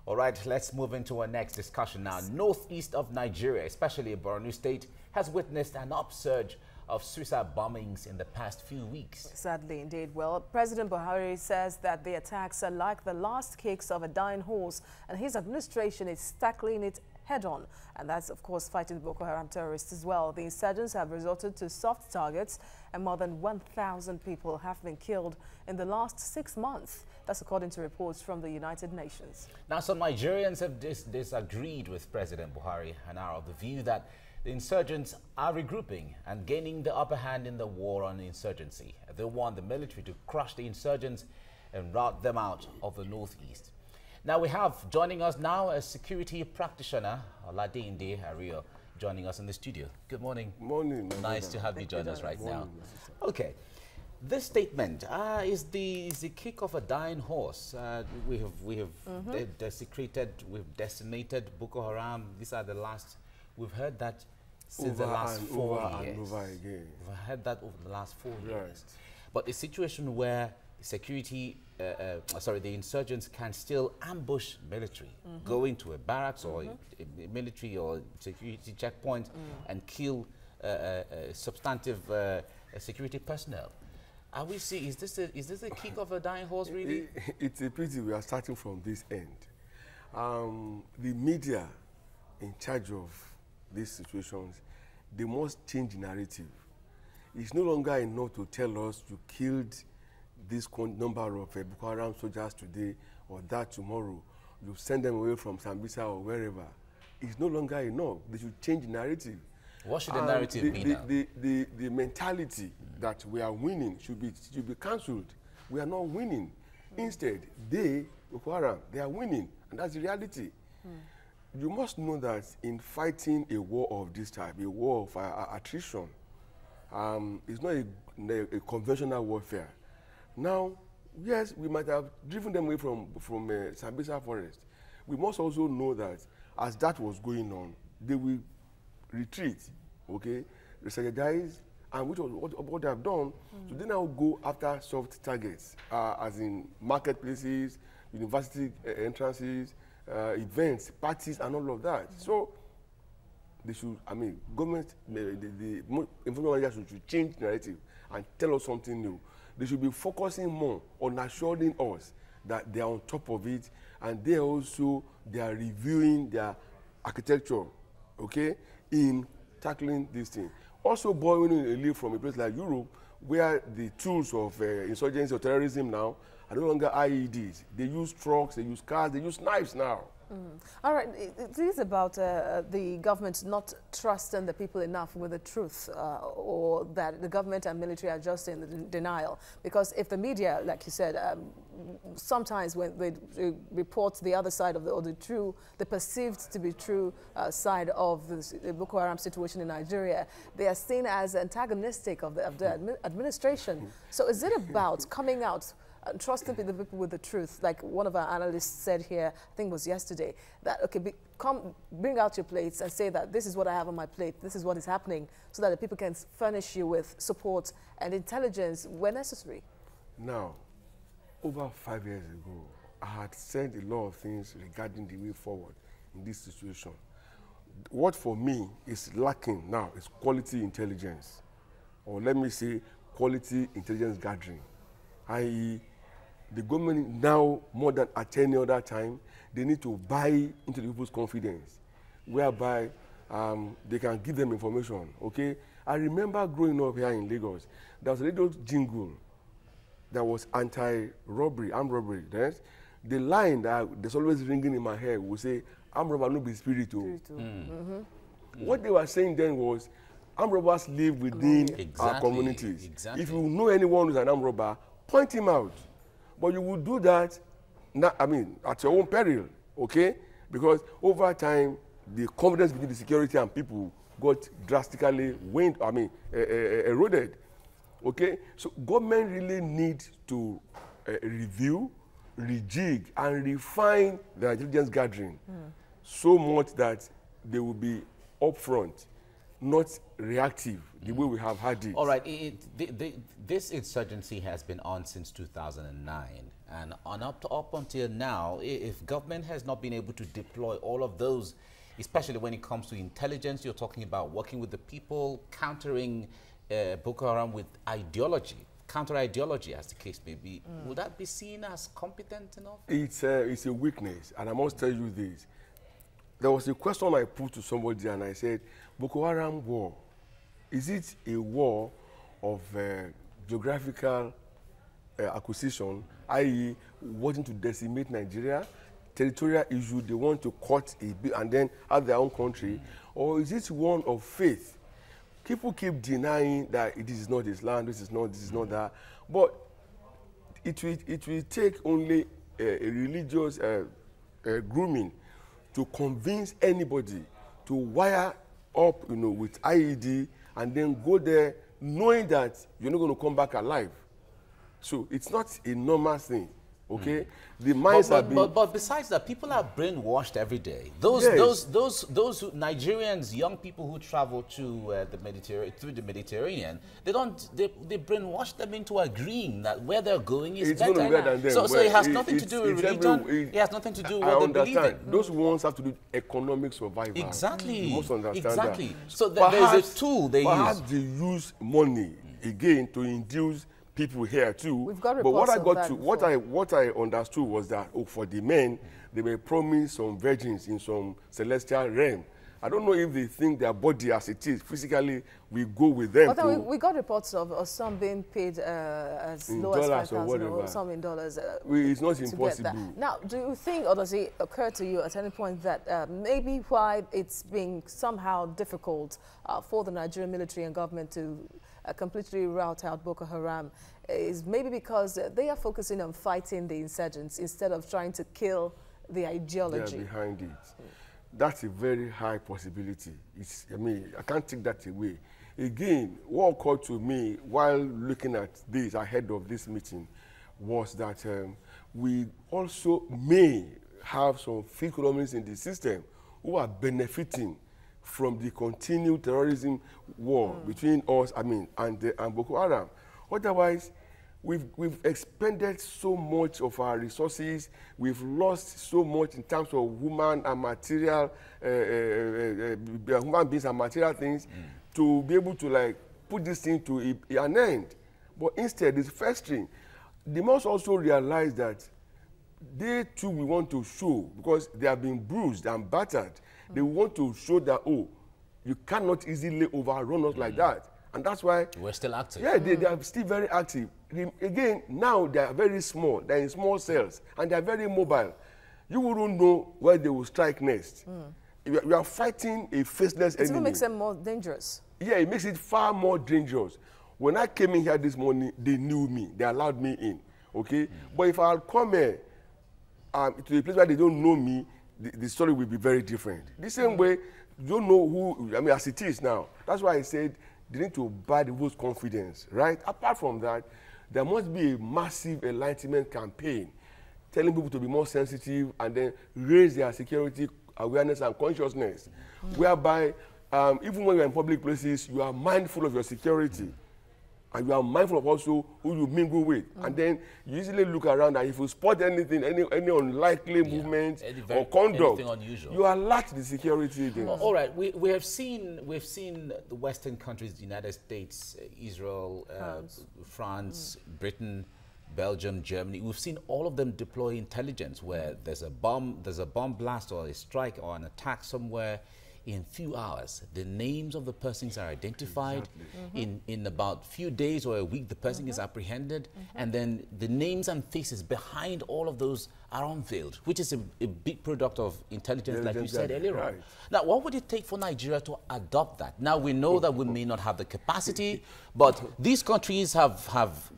All right, let's move into our next discussion now. Northeast of Nigeria, especially Borno State, has witnessed an upsurge of suicide bombings in the past few weeks. Sadly indeed. Well, President Buhari says that the attacks are like the last kicks of a dying horse, and his administration is tackling it head-on. And that's, of course, fighting the Boko Haram terrorists as well. The insurgents have resorted to soft targets, and more than 1,000 people have been killed in the last 6 months. That's according to reports from the United Nations. Now, some Nigerians have disagreed with President Buhari and are of the view that the insurgents are regrouping and gaining the upper hand in the war on insurgency. They want the military to crush the insurgents and rout them out of the northeast. Now we have joining us now a security practitioner, Oladinde Ario, joining us in the studio. Good morning. Morning. Nice to have you join us right now. Okay. This statement is the kick of a dying horse. We have desecrated, we've decimated Boko Haram. These are the last. We've heard that since the last 4 years. Over again. We've heard that over the last 4 years. But a situation where security, the insurgents can still ambush military, go into a barracks or a military or security checkpoint and kill substantive security personnel. Are we seeing, is this a kick of a dying horse, really? It's a pity we are starting from this end. The media in charge of these situations, they must change the narrative. It's no longer enough to tell us you killed this number of Boko Haram soldiers today or that tomorrow. You send them away from Sambisa or wherever. It's no longer enough. They should change the narrative. What should the narrative be now? The mentality that we are winning should be cancelled. We are not winning. Instead, Boko Haram, they are winning, and that's the reality. You must know that in fighting a war of this type, a war of attrition, it's not a conventional warfare. Now, yes, we might have driven them away from Sambisa forest. We must also know that as that was going on, they will retreat, okay, re-strategize, and which was what they have done. So they now go after soft targets, as in marketplaces, university entrances, events, parties, and all of that. So they should, government, the information managers should change the narrative and tell us something new. They should be focusing more on assuring us that they are on top of it, and they are reviewing their architecture, okay, in tackling this thing. Also borrowing a leaf from a place like Europe, where the tools of insurgency or terrorism now are no longer IEDs. They use trucks, they use cars, they use knives now. All right, it is about the government not trusting the people enough with the truth, or that the government and military are just in denial. Because if the media, like you said, sometimes when they report the other side of the perceived to be true side of the Boko Haram situation in Nigeria, they are seen as antagonistic of the administration. So is it about coming out trusting the people with the truth, like one of our analysts said here, I think it was yesterday, that, okay, bring out your plates and say that this is what I have on my plate, this is what is happening, so that the people can furnish you with support and intelligence where necessary? Now, over 5 years ago, I had said a lot of things regarding the way forward in this situation. What for me is lacking now is quality intelligence, or let me say quality intelligence gathering, i.e., the government now, more than at any other time, they need to buy into the people's confidence, whereby they can give them information, okay? I remember growing up here in Lagos, there was a little jingle that was anti-robbery, armed robbery. The line that's always ringing in my head would say, armed robber no be spirit. What they were saying then was, armed robbers live within our communities. If you know anyone who's an armed robber, point him out. But you will do that, at your own peril, okay? Because over time, the confidence between the security and people got drastically eroded, okay? So government really needs to review, rejig, and refine the intelligence gathering so much that they will be upfront, not reactive, the way we have had it. All right, this insurgency has been on since 2009, And up until now, if government has not been able to deploy all of those, especially when it comes to intelligence, you're talking about working with the people, countering Boko Haram with ideology, counter-ideology as the case may be, would that be seen as competent enough? It's a weakness, and I must tell you this. There was a question I put to somebody, and I said, Boko Haram war, is it a war of geographical acquisition, i.e. wanting to decimate Nigeria, territorial issue, they want to cut a bit and then have their own country, or is it one of faith? People keep denying that this is not Islam, this is not that, but it will take only a religious grooming to convince anybody to wire up, with IED and then go there knowing that you're not going to come back alive. So it's not a normal thing, okay? The minds are being... But besides that, people are brainwashed every day. Those Nigerians, young people who travel to through the Mediterranean, they brainwash them into agreeing that where they're going is better. Going to be better than them. So it has nothing to do with religion. It has nothing to do with what they believe in. Those ones have to do economic survival. Exactly. You must understand exactly. that. So there's a tool they use. Perhaps they use money again to induce people here too. We've got reports but what I understood was that for the men, they were promised some virgins in some celestial realm. I don't know if they think their body as it is physically will go with them. But then we got reports of some being paid as low as $5,000 or some in dollars. It's not impossible. Now, do you think, or does it occur to you at any point that maybe why it's being somehow difficult for the Nigerian military and government to completely rout out Boko Haram is maybe because they are focusing on fighting the insurgents instead of trying to kill the ideology? They are behind it. That's a very high possibility. I can't take that away. Again, what occurred to me while looking at this ahead of this meeting was that we also may have some fake economists in the system who are benefiting from the continued terrorism war between us, and Boko Haram. Otherwise, we've expended so much of our resources, we've lost so much in terms of human and material, human beings and material things to be able to put this thing to an end. But instead, it's festering. They must also realize that they too will want to show, because they have been bruised and battered, they want to show that, oh, you cannot easily overrun us like that. And that's why... We're still active. Yeah, they are still very active. Again, now they are very small. They're in small cells. And they are very mobile. You wouldn't know where they will strike next. You are fighting a faceless enemy. It even makes them more dangerous. Yeah, it makes it far more dangerous. When I came in here this morning, they knew me. They allowed me in. Okay? But if I come here to a place where they don't know me, the story will be very different. The same way, you don't know who, as it is now. That's why I said they need to buy the people's confidence, right? Apart from that, there must be a massive enlightenment campaign telling people to be more sensitive and then raise their security awareness and consciousness, whereby even when you're in public places, you are mindful of your security. And you are mindful of also who you mingle with. And then you usually look around, and if you spot anything, any unlikely movement or conduct, you alert the security again. All right, we've seen the Western countries, the United States, Israel, France, Britain, Belgium, Germany. We've seen all of them deploy intelligence where there's a bomb blast or a strike or an attack somewhere. In few hours, the names of the persons are identified. In about few days or a week, the person is apprehended, and then the names and faces behind all of those are unveiled, which is a big product of intelligence, like you said earlier on. Now, what would it take for Nigeria to adopt that? Now, we know that we may not have the capacity, but these countries have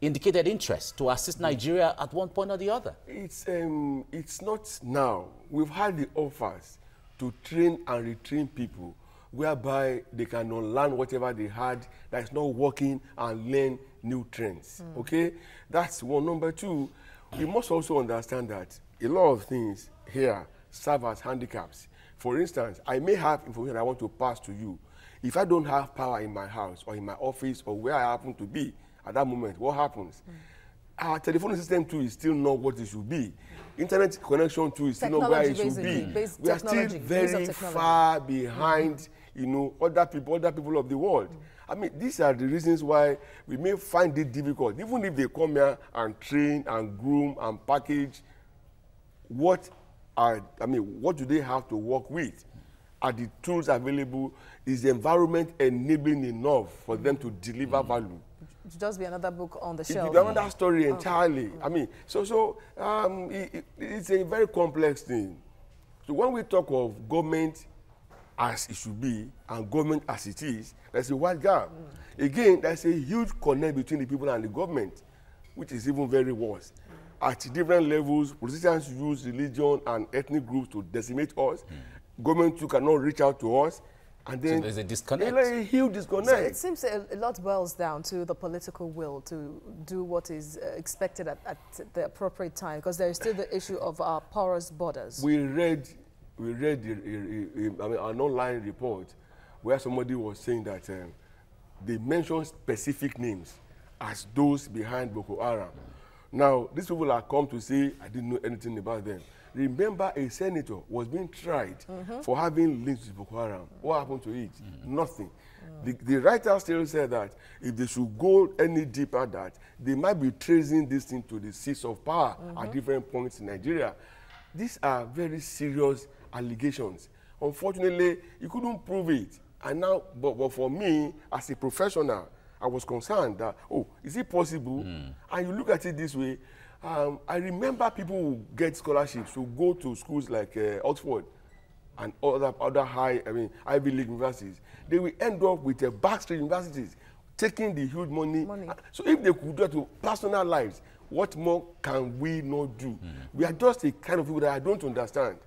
indicated interest to assist Nigeria at one point or the other. It's not now. We've had the offers to train and retrain people whereby they can unlearn whatever they had that is not working and learn new trends. Okay? That's one. Number two, we must also understand that a lot of things here serve as handicaps. For instance, I may have information I want to pass to you. If I don't have power in my house or in my office or where I happen to be, at that moment, what happens? Our telephone system too is still not what it should be. Internet connection too is still not where it should be. We are still very far behind, you know, other people of the world. I mean, these are the reasons why we may find it difficult, even if they come here and train and groom and package. What do they have to work with? Are the tools available? Is the environment enabling enough for them to deliver value? It should just be another book on the shelf. It's another story entirely. I mean, it's a very complex thing. So when we talk of government as it should be and government as it is, there's a wide gap. Again, there's a huge connect between the people and the government, which is even very worse. At different levels, politicians use religion and ethnic groups to decimate us. Government too cannot reach out to us. And then so there's a disconnect. A huge disconnect. So it seems a lot boils down to the political will to do what is expected at the appropriate time, because there is still the issue of our porous borders. We read an online report where somebody was saying that they mentioned specific names as those behind Boko Haram. Now, these people have come to say, I didn't know anything about them. Remember, a senator was being tried for having links with Boko Haram. What happened to it? Nothing. The writer still said that if they should go any deeper, that they might be tracing this thing to the seats of power at different points in Nigeria. These are very serious allegations. Unfortunately, you couldn't prove it. And now, but for me, as a professional, I was concerned that, oh, is it possible? And you look at it this way, I remember people who get scholarships who go to schools like Oxford and other Ivy League universities. They will end up with backstreet universities taking the huge money. So if they could do it to personal lives, what more can we not do? We are just a kind of people that I don't understand.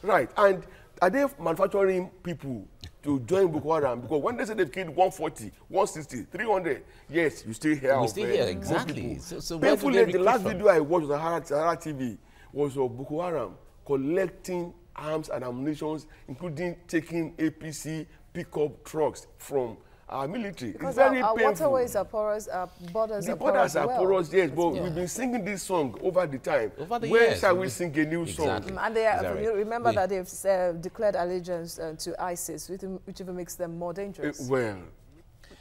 Right, and are they manufacturing people to join Boko Haram? Because when they say they've killed 140, 160, 300, yes, you still hear. We still hear, exactly. So painfully, the last video I watched on Sahara TV was of Boko Haram collecting arms and ammunition, including taking APC pickup trucks from our military. Because it's very our painful. Waterways are porous, our borders the are porous. The borders are porous, yes, but we've been singing this song over the time. Over the When years, shall we sing a new song? And they are, you remember that they've declared allegiance to ISIS, which even makes them more dangerous. Well,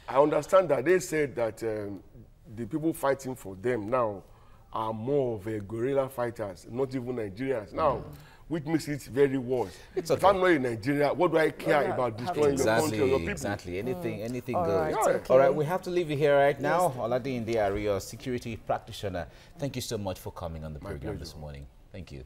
I understand that they said that the people fighting for them now are more of guerrilla fighters, not even Nigerians now, which makes it very worse. It's okay. If I'm not in Nigeria, what do I care about destroying your country or your people? Exactly, anything All goes. right, okay. All right, we have to leave you here right now. Olade Ndiari, security practitioner, thank you so much for coming on the program this morning. Thank you.